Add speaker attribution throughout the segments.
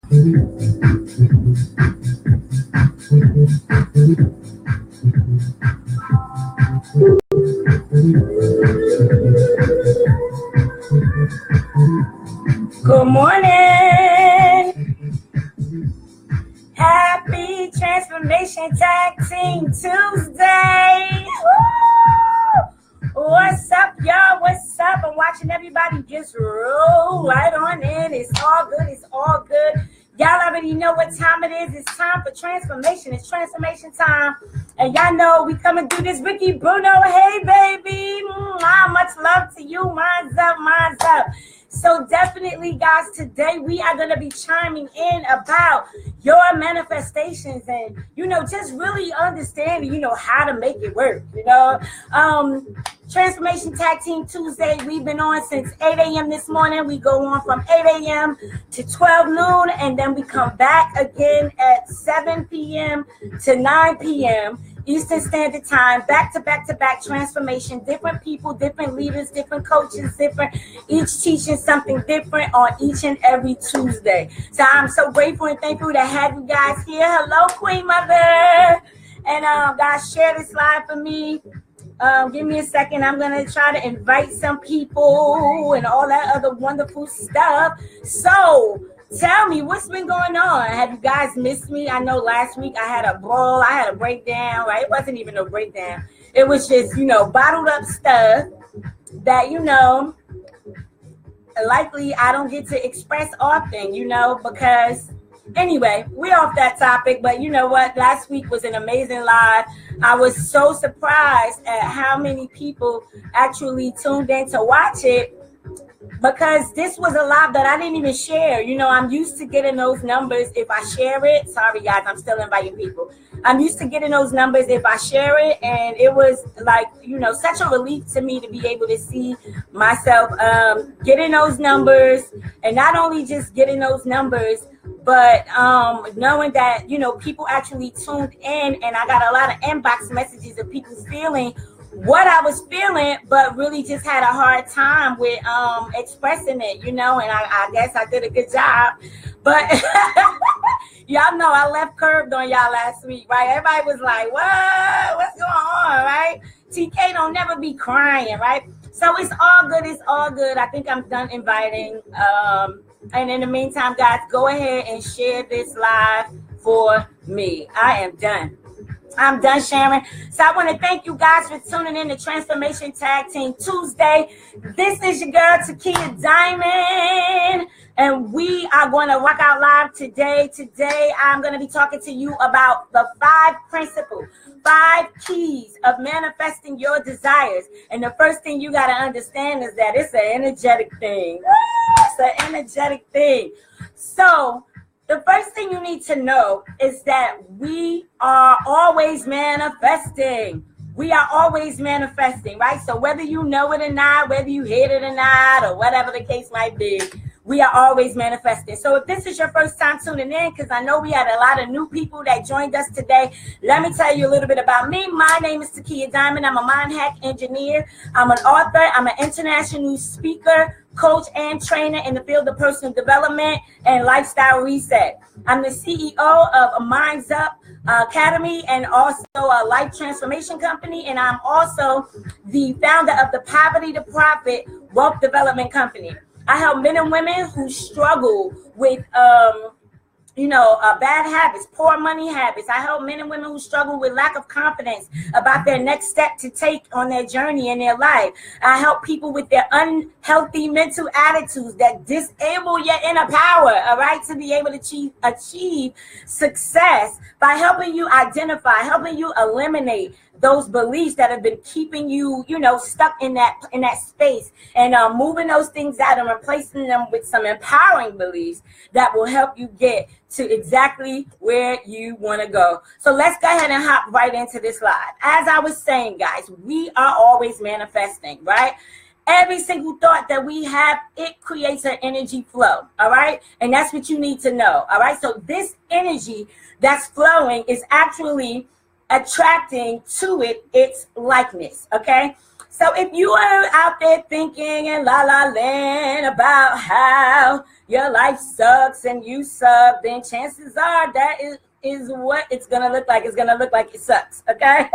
Speaker 1: Good morning. Happy Transformation Tag Team Tuesday. Woo! What's up, y'all? What's up? I'm watching everybody just roll right on in. It's all good. It's all good. Y'all already know what time it is. It's time for transformation. It's transformation time. And y'all know we coming through this. Ricky Bruno, hey, baby. Much love to you. Mine's up, mine's up. So definitely, guys, today we are going to be chiming in about your manifestations and, just really understanding, how to make it work, Transformation Tag Team Tuesday, we've been on since 8 a.m. this morning. We go on from 8 a.m. to 12 noon, and then we come back again at 7 p.m. to 9 p.m. Eastern Standard Time, back to back transformation, different people, different leaders, different coaches, each teaching something different on each and every Tuesday. So I'm so grateful and thankful to have you guys here. Hello, Queen Mother. And guys, share this live for me. Give me a second. I'm going to try to invite some people and all that other wonderful stuff. So tell me, what's been going on? Have you guys missed me? I know last week I had a brawl. I had a breakdown, right? It wasn't even a breakdown. It was just, bottled up stuff that, likely I don't get to express often, because anyway, we're off that topic. But you know what? Last week was an amazing live. I was so surprised at how many people actually tuned in to watch it, because this was a live that I didn't even share. I'm used to getting those numbers if I share it. Sorry, guys, I'm still inviting people. I'm used to getting those numbers if I share it. And it was like, such a relief to me to be able to see myself getting those numbers. And not only just getting those numbers, but knowing that, people actually tuned in. And I got a lot of inbox messages of people feeling what I was feeling, but really just had a hard time with expressing it, and I guess I did a good job. But y'all know I left curved on y'all last week, right? Everybody was like, what? What's going on, right? TK don't never be crying, right? So it's all good. It's all good. I think I'm done inviting. And in the meantime, guys, go ahead and share this live for me. I am done. I'm done sharing. So I want to thank you guys for tuning in to Transformation Tag Team Tuesday. This is your girl, Takia Diamond, and we are going to rock out live today. Today, I'm going to be talking to you about the 5 principles, 5 keys of manifesting your desires. And the first thing you got to understand is that it's an energetic thing. It's an energetic thing. So the first thing you need to know is that we are always manifesting. We are always manifesting, right? So whether you know it or not, whether you hate it or not, or whatever the case might be, we are always manifesting. So if this is your first time tuning in, because I know we had a lot of new people that joined us today, let me tell you a little bit about me. My name is Takia Diamond. I'm a mind hack engineer. I'm an author. I'm an international speaker, coach, and trainer in the field of personal development and lifestyle reset. I'm the CEO of Minds Up Academy and also a life transformation company. And I'm also the founder of the Poverty to Profit Wealth Development Company. I help men and women who struggle with, bad habits, poor money habits. I help men and women who struggle with lack of confidence about their next step to take on their journey in their life. I help people with their unhealthy mental attitudes that disable your inner power, all right, to be able to achieve success by helping you identify, helping you eliminate those beliefs that have been keeping you, stuck in that space, and moving those things out and replacing them with some empowering beliefs that will help you get to exactly where you want to go. So let's go ahead and hop right into this live. As I was saying, guys, we are always manifesting, right? Every single thought that we have, it creates an energy flow, all right? And that's what you need to know, all right? So this energy that's flowing is actually attracting to it its likeness, okay? So if you are out there thinking and la la land about how your life sucks and you suck, then chances are that is what it's gonna look like. It's gonna look like it sucks, okay?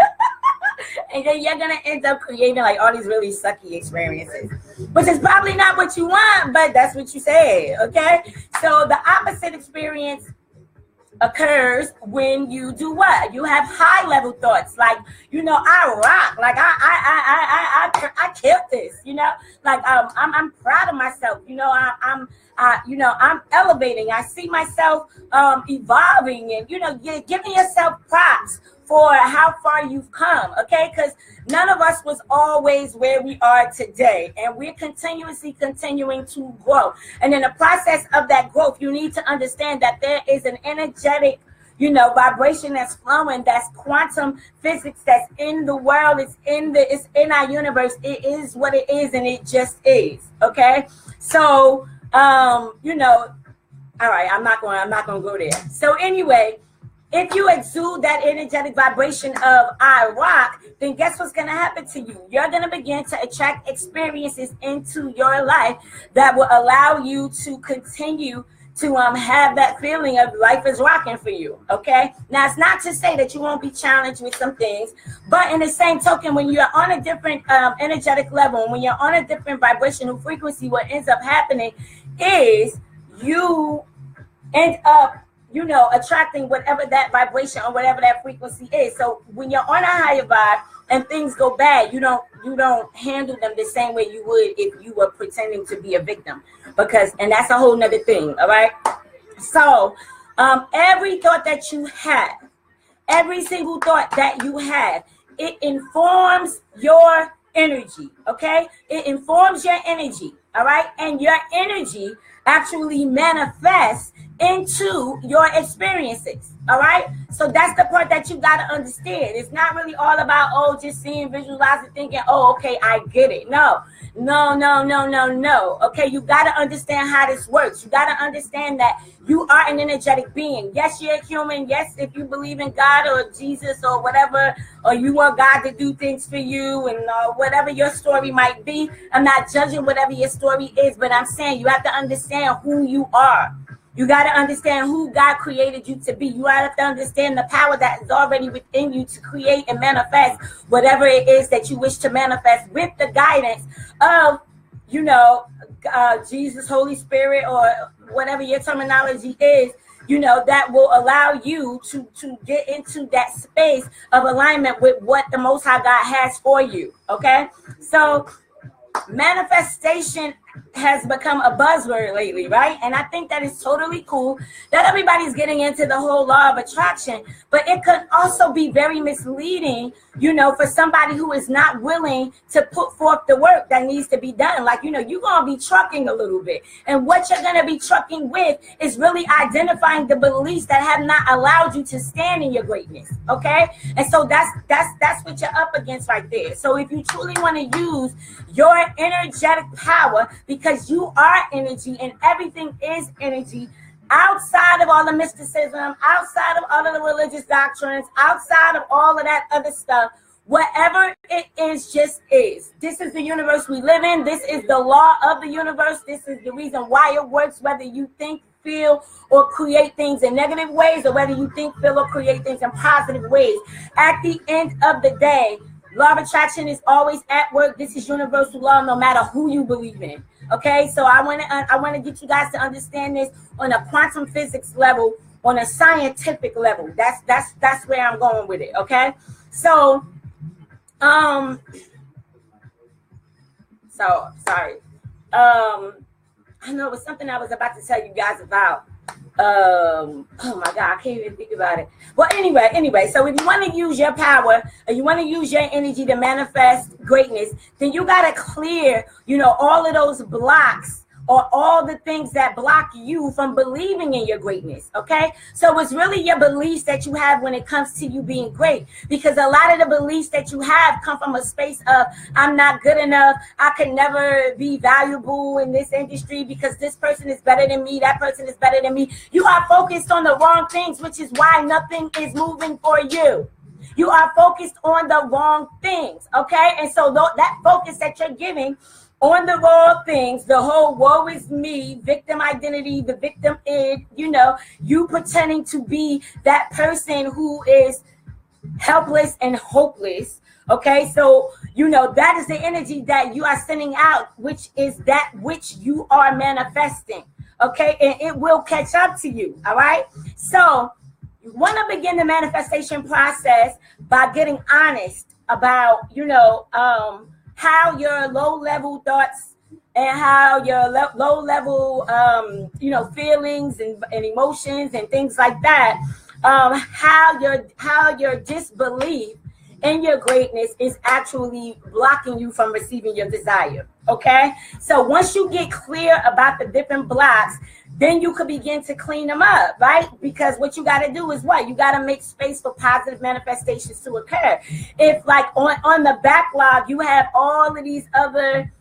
Speaker 1: And then you're gonna end up creating like all these really sucky experiences, which is probably not what you want, but that's what you said, okay? So the opposite experience occurs when you do what? You have high level thoughts, like, you know, I rock, like I killed this, you know, like I'm proud of myself, you know, I'm elevating. I see myself evolving, and you know, you're giving yourself props for how far you've come, okay? Because none of us was always where we are today, and we're continuing to grow. And in the process of that growth, you need to understand that there is an energetic, you know, vibration that's flowing, that's quantum physics, that's in the world, it's in our universe. It is what it is, and it just is, okay? So you know, all right, I'm not gonna go there. So anyway, if you exude that energetic vibration of I rock, then guess what's going to happen to you? You're going to begin to attract experiences into your life that will allow you to continue to have that feeling of life is rocking for you, okay? Now, it's not to say that you won't be challenged with some things, but in the same token, when you're on a different energetic level, when you're on a different vibrational frequency, what ends up happening is you end up, you know, attracting whatever that vibration or whatever that frequency is. So when you're on a higher vibe and things go bad, you don't handle them the same way you would if you were pretending to be a victim, and that's a whole nother thing. All right. So every thought that you have, every single thought that you have, it informs your energy. Okay. It informs your energy. All right. And your energy actually manifests into your experiences. All right. So that's the part that you got to understand. It's not really all about, just seeing, visualizing, thinking, okay, I get it. No. Okay. You got to understand how this works. You got to understand that you are an energetic being. Yes, you're a human. Yes, if you believe in God or Jesus or whatever, or you want God to do things for you, and whatever your story might be. I'm not judging whatever your story is, but I'm saying you have to understand who you are. You got to understand who God created you to be. You have to understand the power that is already within you to create and manifest whatever it is that you wish to manifest with the guidance of, you know, Jesus, Holy Spirit, or whatever your terminology is, you know, that will allow you to get into that space of alignment with what the Most High God has for you. Okay. So manifestation has become a buzzword lately, right? And I think that is totally cool that everybody's getting into the whole law of attraction, but it could also be very misleading, you know, for somebody who is not willing to put forth the work that needs to be done. Like, you know, you're going to be trucking a little bit, and what you're going to be trucking with is really identifying the beliefs that have not allowed you to stand in your greatness. Okay. And so that's what you're up against right there. So if you truly want to use your energetic power, because you are energy and everything is energy, outside of all the mysticism, outside of all of the religious doctrines, outside of all of that other stuff, whatever it is just is. This is the universe we live in. This is the law of the universe. This is the reason why it works, whether you think, feel, or create things in negative ways, or whether you think, feel, or create things in positive ways. At the end of the day, law of attraction is always at work. This is universal law, no matter who you believe in. Okay, so I want to get you guys to understand this on a quantum physics level, on a scientific level. That's where I'm going with it. Okay, so sorry. I know it was something I was about to tell you guys about. Oh my God, I can't even think about it. Well, anyway, so if you want to use your power, or you want to use your energy to manifest greatness, then you got to clear, you know, all of those blocks, or all the things that block you from believing in your greatness. Okay, so it's really your beliefs that you have when it comes to you being great, because a lot of the beliefs that you have come from a space of, I'm not good enough, I can never be valuable in this industry because this person is better than me, that person is better than me. You are focused on the wrong things, which is why nothing is moving for you. You are focused on the wrong things. Okay, and so that focus that you're giving on the raw things, the whole woe is me, victim identity, the victim id, you pretending to be that person who is helpless and hopeless. Okay, so that is the energy that you are sending out, which is that which you are manifesting. Okay, and it will catch up to you. All right, so you want to begin the manifestation process by getting honest about how your low level thoughts and how your low level feelings and emotions and things like that, how your disbelief in your greatness is actually blocking you from receiving your desire. Okay, so once you get clear about the different blocks, then you could begin to clean them up, right? Because what you got to do is what? You got to make space for positive manifestations to occur. If like on the backlog, you have all of these other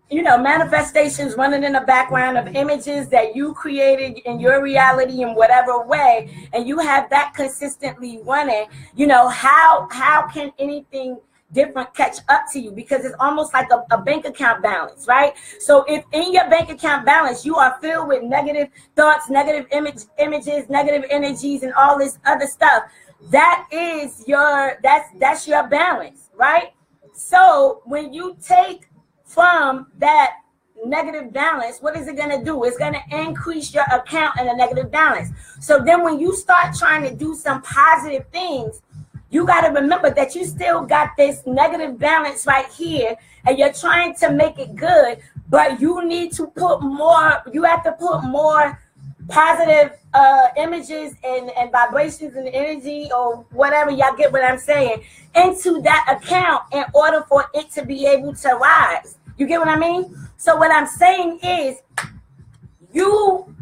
Speaker 1: manifestations running in the background of images that you created in your reality in whatever way, and you have that consistently running, how can anything different catch up to you? Because it's almost like a bank account balance, right? So if in your bank account balance you are filled with negative thoughts, negative images, negative energies, and all this other stuff, that is that's your balance, right? So when you take from that negative balance, what is it going to do? It's going to increase your account in a negative balance. So then when you start trying to do some positive things, you got to remember that you still got this negative balance right here, and you're trying to make it good, but you need to put more, you have to put more positive images and vibrations and energy, or whatever, y'all get what I'm saying, into that account in order for it to be able to rise. You get what I mean? So what I'm saying is, you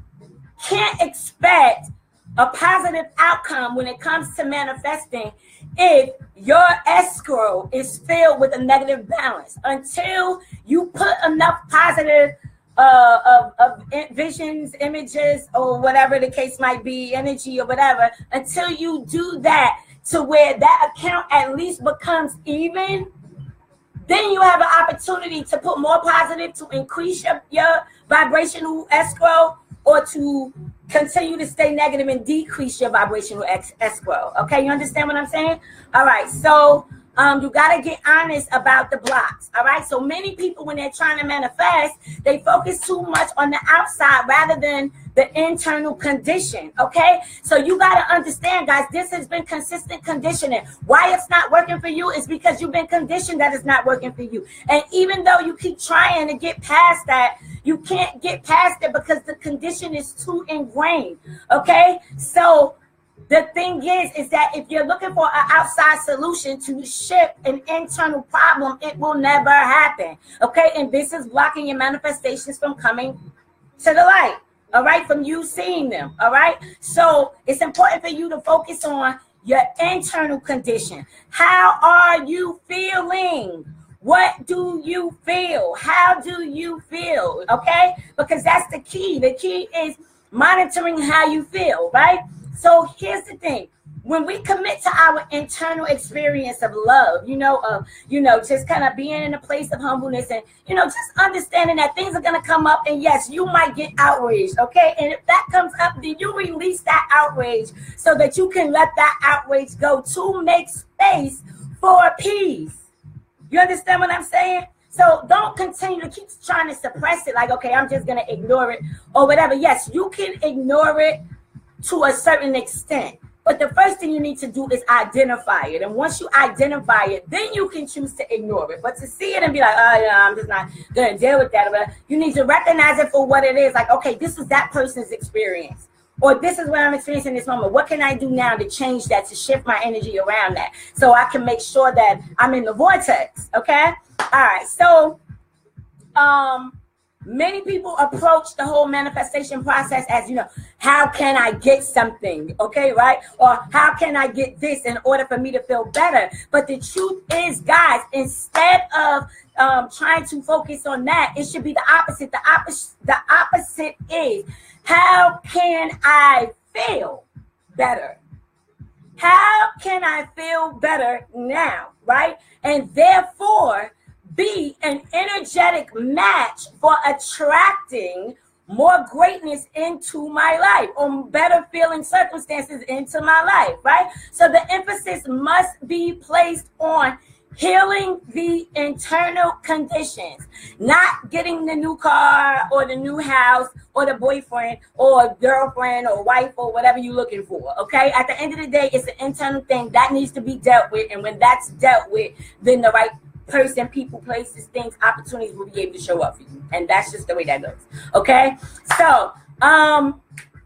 Speaker 1: can't expect a positive outcome when it comes to manifesting if your escrow is filled with a negative balance. Until you put enough positive of visions, images, or whatever the case might be, energy or whatever, until you do that to where that account at least becomes even, then you have an opportunity to put more positive to increase your vibrational escrow, or to continue to stay negative and decrease your vibrational escrow. Okay, you understand what I'm saying? All right, so you got to get honest about the blocks. All right, so many people, when they're trying to manifest, they focus too much on the outside rather than the internal condition. Okay, so you got to understand, guys, this has been consistent conditioning. Why it's not working for you is because you've been conditioned that it's not working for you. And even though you keep trying to get past that, you can't get past it because the condition is too ingrained. Okay, so the thing is that if you're looking for an outside solution to shift an internal problem, it will never happen. Okay, and this is blocking your manifestations from coming to the light. All right, from you seeing them. All right, so it's important for you to focus on your internal condition. How are you feeling? What do you feel? How do you feel? Okay, because that's the key. The key is monitoring how you feel, right? So here's the thing. When we commit to our internal experience of love, just kind of being in a place of humbleness and, just understanding that things are going to come up, and yes, you might get outraged, okay? And if that comes up, then you release that outrage so that you can let that outrage go to make space for peace. You understand what I'm saying? So don't continue to keep trying to suppress it like, okay, I'm just going to ignore it or whatever. Yes, you can ignore it to a certain extent. But the first thing you need to do is identify it. And once you identify it, then you can choose to ignore it. But to see it and be like, oh, yeah, I'm just not going to deal with that. But you need to recognize it for what it is. Like, okay, this is that person's experience. Or this is what I'm experiencing in this moment. What can I do now to change that, to shift my energy around that, so I can make sure that I'm in the vortex, okay? All right, so many people approach the whole manifestation process as, how can I get something, okay, right? Or how can I get this in order for me to feel better? But the truth is, guys, instead of trying to focus on that, it should be the opposite. The opposite is, how can I feel better? How can I feel better now, right? And therefore, be an energetic match for attracting more greatness into my life, or better feeling circumstances into my life, right? So the emphasis must be placed on healing the internal conditions, not getting the new car or the new house or the boyfriend or girlfriend or wife or whatever you're looking for, okay? At the end of the day, it's an internal thing that needs to be dealt with, and when that's dealt with, then the right person, people, places, things, opportunities will be able to show up for you. And that's just the way that goes. Okay. So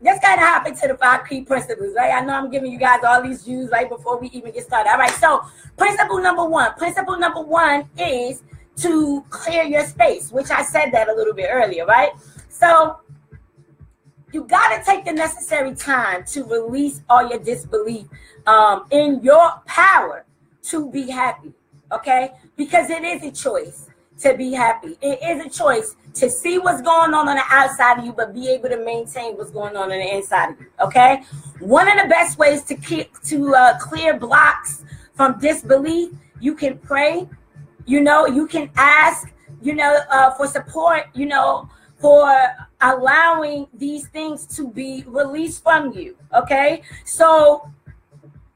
Speaker 1: let's kind of hop into the 5 key principles, right? I know I'm giving you guys all these views right before we even get started. All right. So principle number one is to clear your space, which I said that a little bit earlier, right? So you got to take the necessary time to release all your disbelief in your power to be happy. Okay, because it is a choice to be happy. It is a choice to see what's going on the outside of you, but be able to maintain what's going on the inside of you. Okay, one of the best ways to clear blocks from disbelief, you can pray. You know, you can ask. You know, for support. You know, for allowing these things to be released from you. Okay, so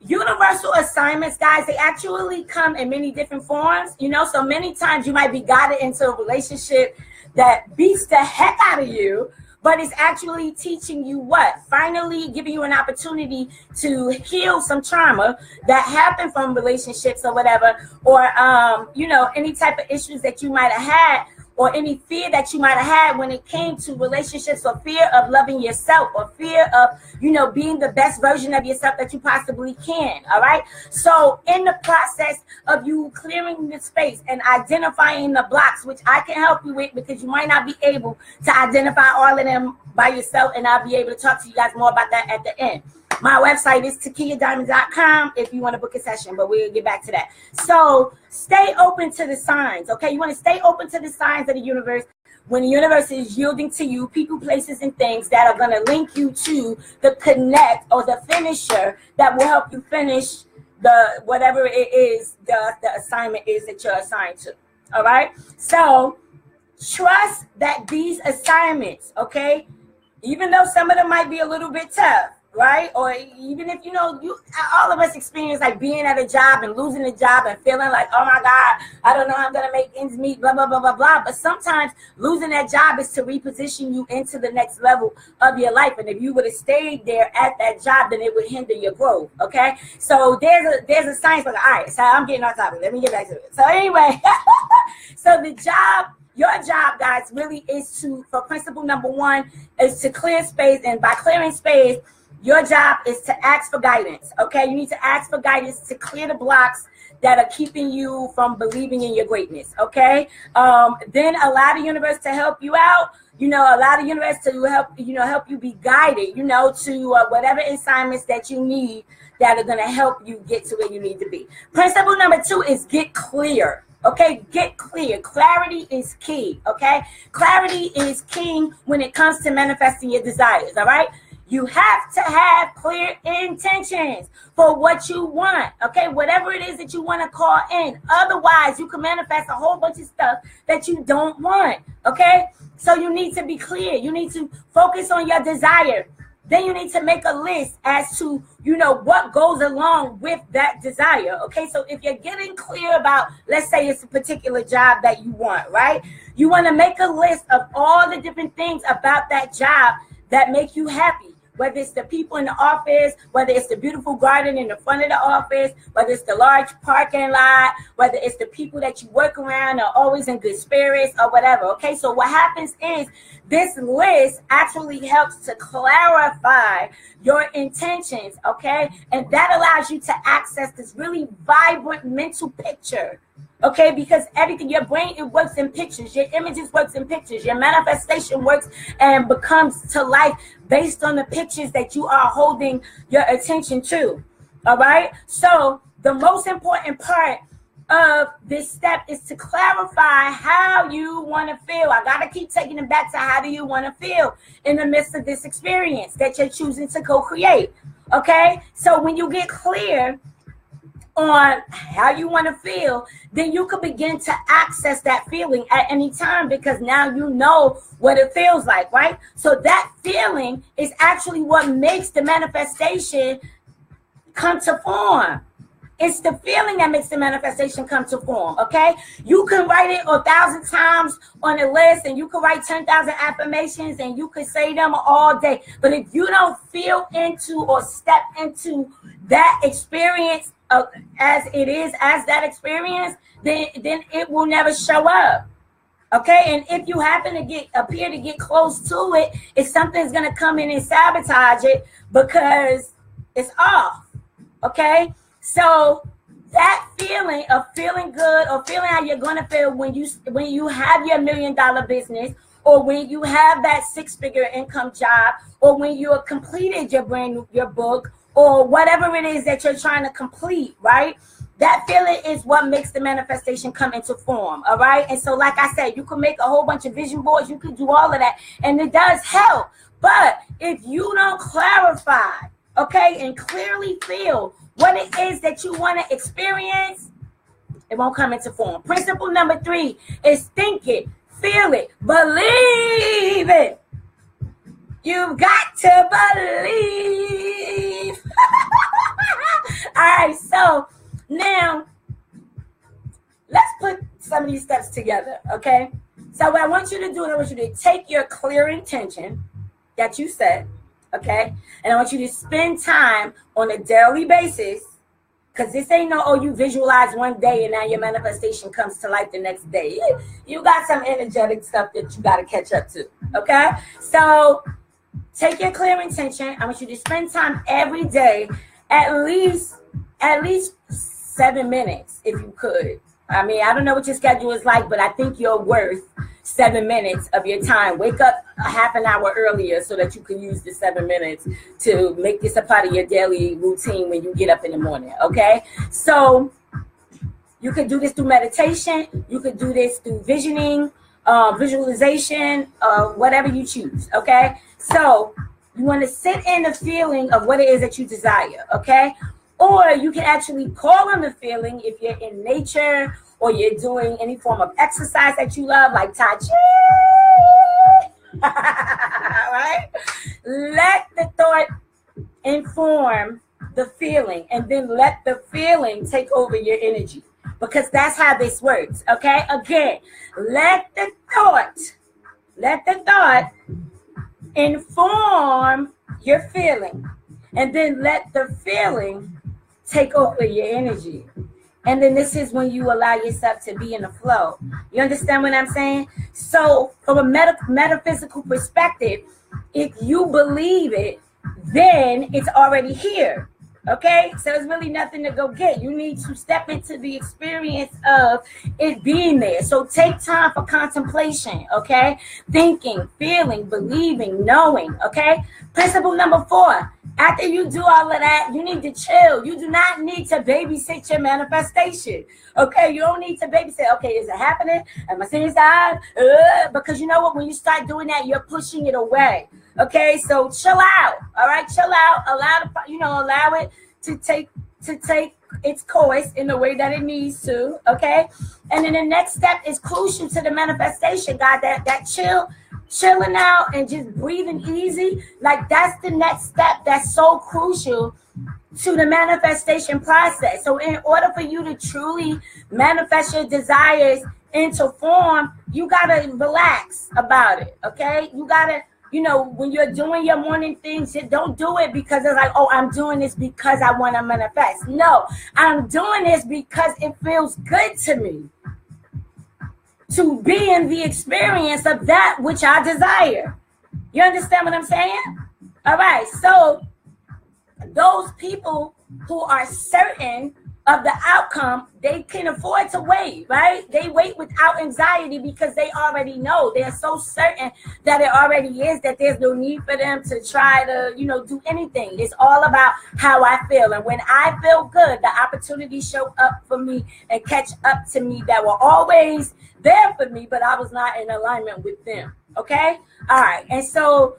Speaker 1: universal assignments, guys, they actually come in many different forms, you know, so many times you might be guided into a relationship that beats the heck out of you, but it's actually teaching you what? Finally giving you an opportunity to heal some trauma that happened from relationships or whatever, or, you know, any type of issues that you might have had, or any fear that you might have had when it came to relationships, or fear of loving yourself, or fear of, you know, being the best version of yourself that you possibly can. All right. So in the process of you clearing the space and identifying the blocks, which I can help you with, because you might not be able to identify all of them by yourself, and I'll be able to talk to you guys more about that at the end. My website is TakiaDiamond.com if you want to book a session, but we'll get back to that. So stay open to the signs, okay? You want to stay open to the signs of the universe. When the universe is yielding to you people, places, and things that are going to link you to the connect or the finisher that will help you finish the whatever it is the assignment is that you're assigned to, all right? So trust that these assignments, okay, even though some of them might be a little bit tough, right? Or even if, you know, all of us experience like being at a job and losing a job and feeling like, oh my God, I don't know how I'm going to make ends meet, blah, blah, blah, blah, blah. But sometimes losing that job is to reposition you into the next level of your life. And if you would have stayed there at that job, then it would hinder your growth. Okay. So there's a science for the, all right, so I'm getting off topic. Let me get back to it. So anyway, so the job, your job, guys, really is for principle number one, is to clear space. And by clearing space, your job is to ask for guidance, okay? You need to ask for guidance to clear the blocks that are keeping you from believing in your greatness, okay? Then allow the universe to help you out. You know, allow the universe to help you be guided, you know, to whatever assignments that you need that are going to help you get to where you need to be. Principle number 2 is get clear. Okay, get clear. Clarity is key, okay? Clarity is king when it comes to manifesting your desires, all right? You have to have clear intentions for what you want, okay? Whatever it is that you want to call in. Otherwise, you can manifest a whole bunch of stuff that you don't want, okay? So you need to be clear. You need to focus on your desire. Then you need to make a list as to, you know, what goes along with that desire, okay? So if you're getting clear about, let's say it's a particular job that you want, right? You want to make a list of all the different things about that job that make you happy. Whether it's the people in the office, whether it's the beautiful garden in the front of the office, whether it's the large parking lot, whether it's the people that you work around are always in good spirits or whatever, okay? So what happens is this list actually helps to clarify your intentions, okay? And that allows you to access this really vibrant mental picture, okay? Because everything, your brain, it works in pictures. Your images works in pictures. Your manifestation works and becomes to life based on the pictures that you are holding your attention to, all right? So the most important part of this step is to clarify how you want to feel. I got to keep taking it back to how do you want to feel in the midst of this experience that you're choosing to co-create, okay? So when you get clear on how you want to feel, then you can begin to access that feeling at any time, because now you know what it feels like, right? So that feeling is actually what makes the manifestation come to form. It's the feeling that makes the manifestation come to form, okay? You can write it 1,000 times on a list, and you can write 10,000 affirmations, and you can say them all day. But if you don't feel into or step into that experience as it is, as that experience, then it will never show up. Okay, and if you happen to appear to get close to it, if something's gonna come in and sabotage it because it's off. Okay, so that feeling of feeling good, or feeling how you're gonna feel when you have your $1 million business, or when you have that 6-figure income job, or when you have completed your book, or whatever it is that you're trying to complete, right? That feeling is what makes the manifestation come into form, all right? And so, like I said, you can make a whole bunch of vision boards, you can do all of that, and it does help. But if you don't clarify, okay, and clearly feel what it is that you want to experience, it won't come into form. Principle number 3 is think it, feel it, believe it. You've got to believe. All right, so now let's put some of these steps together, okay? So what I want you to do, I want you to take your clear intention that you set, okay? And I want you to spend time on a daily basis, because this ain't no, you visualize one day and now your manifestation comes to life the next day. You got some energetic stuff that you got to catch up to, okay? So take your clear intention. I want you to spend time every day, at least 7 minutes, if you could. I mean, I don't know what your schedule is like, but I think you're worth 7 minutes of your time. Wake up a half an hour earlier so that you can use the 7 minutes to make this a part of your daily routine when you get up in the morning, okay? So you could do this through meditation. You could do this through visioning, visualization, whatever you choose, okay? So you want to sit in the feeling of what it is that you desire, okay? Or you can actually call on the feeling if you're in nature or you're doing any form of exercise that you love, like Tai Chi. Right? Let the thought inform the feeling, and then let the feeling take over your energy, because that's how this works, okay? Again, let the thought inform your feeling, and then let the feeling take over your energy. And then this is when you allow yourself to be in the flow. You understand what I'm saying? So from a metaphysical perspective, if you believe it, then it's already here. Okay, so there's really nothing to go get. You need to step into the experience of it being there. So take time for contemplation, okay? Thinking, feeling, believing, knowing, okay? Principle number 4, after you do all of that, you need to chill. You do not need to babysit your manifestation, okay? You don't need to babysit. Okay, is it happening? Am I seeing that? Because you know what? When you start doing that, you're pushing it away. Okay, so chill out. All right, chill out. Allow it to take its course in the way that it needs to. Okay, and then the next step is crucial to the manifestation, God. That chilling out and just breathing easy, like that's the next step. That's so crucial to the manifestation process. So in order for you to truly manifest your desires into form, you gotta relax about it. Okay, you gotta. When you're doing your morning things, don't do it because it's like, I'm doing this because I want to manifest. No, I'm doing this because it feels good to me to be in the experience of that which I desire. You understand what I'm saying? All right. So those people who are certain of the outcome, they can afford to wait, right? They wait without anxiety because they already know. They're so certain that it already is, that there's no need for them to try to, do anything. It's all about how I feel. And when I feel good, the opportunities show up for me and catch up to me that were always there for me, but I was not in alignment with them. Okay? All right. And so,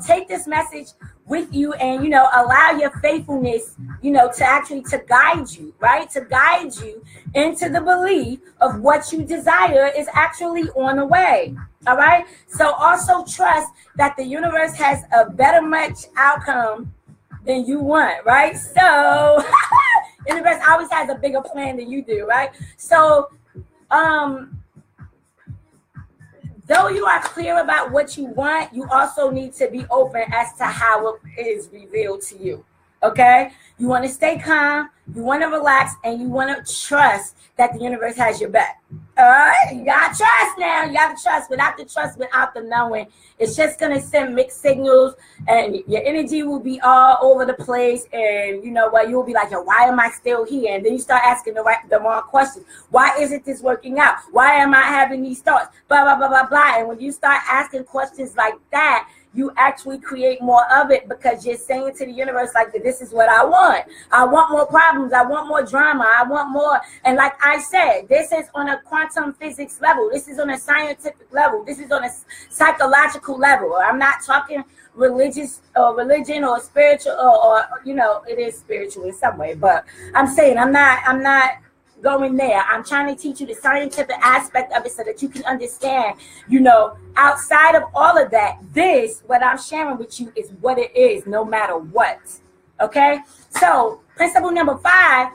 Speaker 1: take this message with you and, you know, allow your faithfulness, you know, to guide you, right? To guide you into the belief of what you desire is actually on the way. All right. So also trust that the universe has a better much outcome than you want, right? So the universe always has a bigger plan than you do, right? So though you are clear about what you want, you also need to be open as to how it is revealed to you. Okay? You want to stay calm, you want to relax, and you want to trust that the universe has your back. All right? You got to trust now. You got to trust. Without the trust, without the knowing, it's just going to send mixed signals, and your energy will be all over the place. And you know what? You'll be like, yo, why am I still here? And then you start asking the wrong questions. Why isn't this working out? Why am I having these thoughts? Blah, blah, blah, blah, blah. And when you start asking questions like that, you actually create more of it because you're saying to the universe, like, this is what I want. I want more problems. I want more drama. I want more. And like I said, this is on a quantum physics level. This is on a scientific level. This is on a psychological level. I'm not talking religious or religion or spiritual or you know, it is spiritual in some way, but I'm saying I'm not going there. I'm trying to teach you the scientific aspect of it so that you can understand, you know, outside of all of that, what I'm sharing with you is what it is, no matter what. Okay? So, principle number 5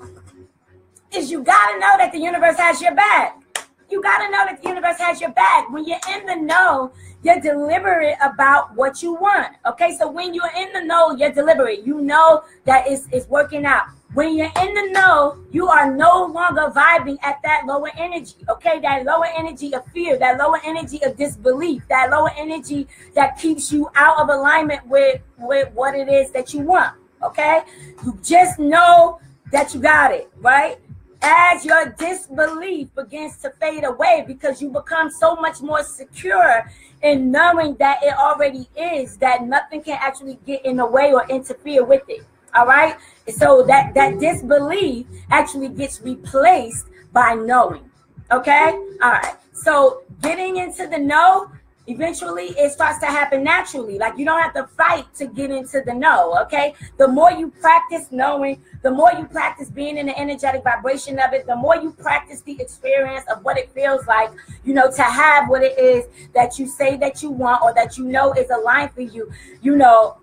Speaker 1: is you got to know that the universe has your back. You got to know that the universe has your back. When you're in the know, you're deliberate about what you want. Okay? So, when you're in the know, you're deliberate. You know that it's working out. When you're in the know, you are no longer vibing at that lower energy, okay? That lower energy of fear, that lower energy of disbelief, that lower energy that keeps you out of alignment with what it is that you want, okay? You just know that you got it, right? As your disbelief begins to fade away because you become so much more secure in knowing that it already is, that nothing can actually get in the way or interfere with it. All right. So that disbelief actually gets replaced by knowing. Okay. All right. So getting into the know, eventually it starts to happen naturally. Like you don't have to fight to get into the know. Okay. The more you practice knowing, the more you practice being in the energetic vibration of it, the more you practice the experience of what it feels like, you know, to have what it is that you say that you want or that you know is aligned for you, you know.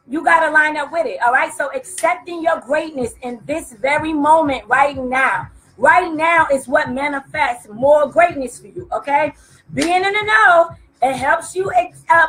Speaker 1: You got to line up with it, all right? So accepting your greatness in this very moment right now is what manifests more greatness for you, okay? Being in the know, it helps you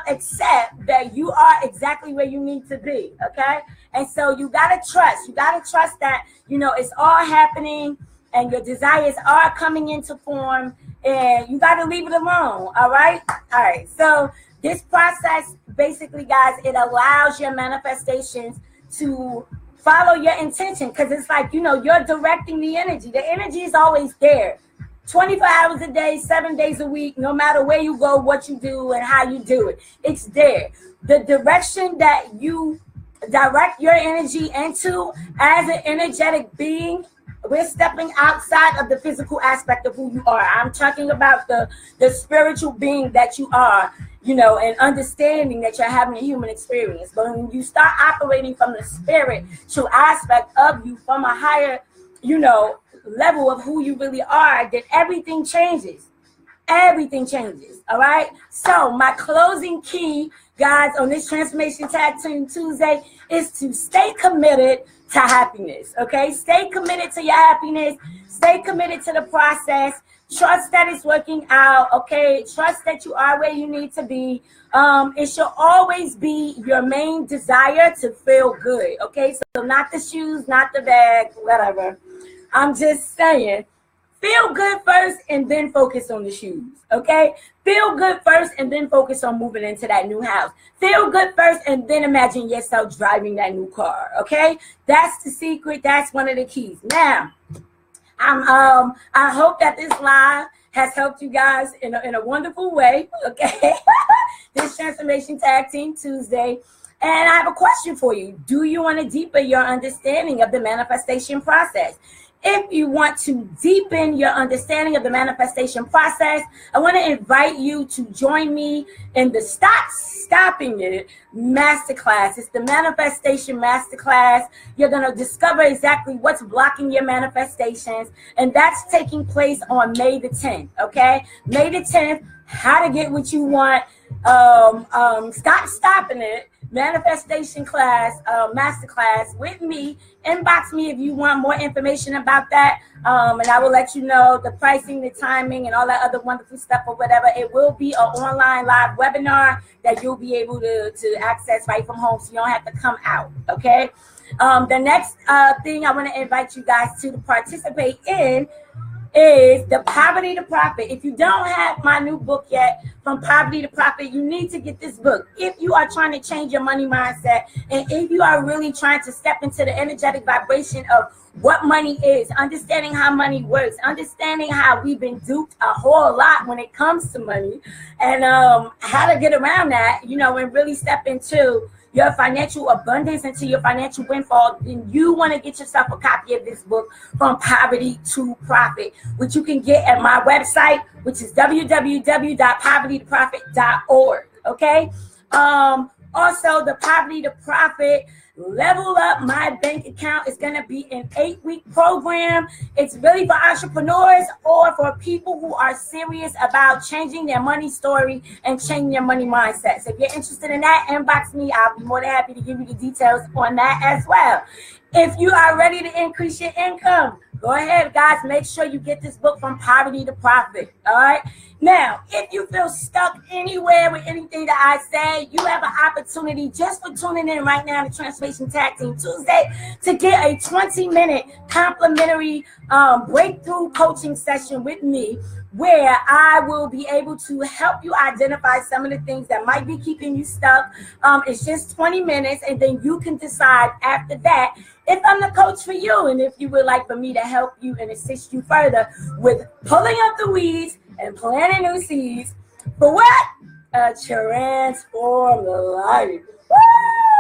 Speaker 1: accept that you are exactly where you need to be, okay? And so you got to trust. You got to trust that, you know, it's all happening and your desires are coming into form and you got to leave it alone, all right? All right, so this process, basically, guys, it allows your manifestations to follow your intention because it's like, you know, you're directing the energy. The energy is always there. 24 hours a day, 7 days a week, no matter where you go, what you do, and how you do it. It's there. The direction that you direct your energy into as an energetic being, we're stepping outside of the physical aspect of who you are. I'm talking about the spiritual being that you are, you know, and understanding that you're having a human experience. But when you start operating from the spiritual aspect of you, from a higher, you know, level of who you really are, then everything changes. Everything changes, all right? So my closing key, guys, on this Transformation Tag Team Tuesday is to stay committed to happiness, okay? Stay committed to your happiness. Stay committed to the process. Trust that it's working out, okay? Trust that you are where you need to be. It should always be your main desire to feel good, okay? So not the shoes, not the bag, whatever. I'm just saying, feel good first and then focus on the shoes, okay? Feel good first and then focus on moving into that new house. Feel good first and then imagine yourself driving that new car, okay? That's the secret. That's one of the keys. Now, I hope that this live has helped you guys in a wonderful way, okay? This Transformation Tag Team Tuesday. And I have a question for you. Do you want to deepen your understanding of the manifestation process? If you want to deepen your understanding of the manifestation process, I want to invite you to join me in the Stop Stopping It Masterclass. It's the Manifestation Masterclass. You're going to discover exactly what's blocking your manifestations, and that's taking place on May the 10th, okay? May the 10th, how to get what you want. Stop Stopping It Manifestation class, masterclass with me. Inbox me if you want more information about that, and I will let you know the pricing, the timing, and all that other wonderful stuff or whatever. It will be an online live webinar that you'll be able to access right from home, so you don't have to come out, okay? The next thing I want to invite you guys to participate in is the Poverty to Profit. If you don't have my new book yet, From Poverty to Profit, you need to get this book. If you are trying to change your money mindset, and if you are really trying to step into the energetic vibration of what money is, understanding how money works, understanding how we've been duped a whole lot when it comes to money, and how to get around that, you know, and really step into your financial abundance, into your financial windfall, then you want to get yourself a copy of this book, From Poverty to Profit, which you can get at my website, which is www.povertytoprofit.org. Okay. Also, the Poverty to Profit Level Up My Bank Account is going to be an 8-week program. It's really for entrepreneurs or for people who are serious about changing their money story and changing their money mindset. So if you're interested in that, inbox me. I'll be more than happy to give you the details on that as well. If you are ready to increase your income, go ahead, guys. Make sure you get this book, From Poverty to Profit. All right. Now, if you feel stuck anywhere with anything that I say, you have an opportunity just for tuning in right now to Transformation Tag Team Tuesday to get a 20-minute complimentary breakthrough coaching session with me, where I will be able to help you identify some of the things that might be keeping you stuck. It's just 20 minutes, and then you can decide after that if I'm the coach for you, and if you would like for me to help you and assist you further with pulling up the weeds and planting new seeds for what? A transformed life. Woo!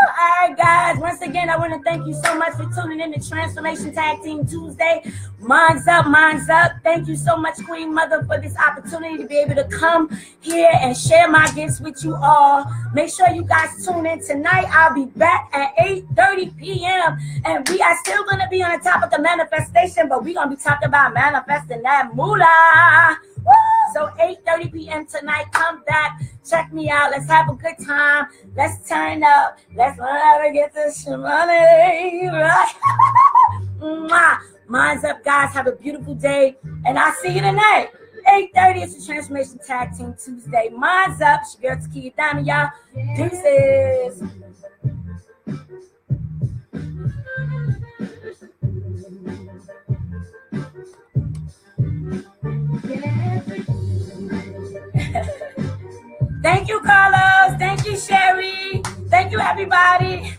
Speaker 1: All right, guys. Once again, I want to thank you so much for tuning in to Transformation Tag Team Tuesday. Minds up, minds up. Thank you so much, Queen Mother, for this opportunity to be able to come here and share my gifts with you all. Make sure you guys tune in tonight. I'll be back at 8:30 p.m. and we are still going to be on the top of the manifestation, but we're going to be talking about manifesting that moolah. Woo! So 8:30 p.m. tonight, come back, check me out. Let's have a good time. Let's turn up. Let's learn how to get this money, right? Minds up, guys. Have a beautiful day, and I'll see you tonight. 8:30 is the Transformation Tag Team Tuesday. Minds up. It's your girl Takia Diamond, y'all. Deuces. Thank you, Carlos. Thank you, Sherry. Thank you, everybody.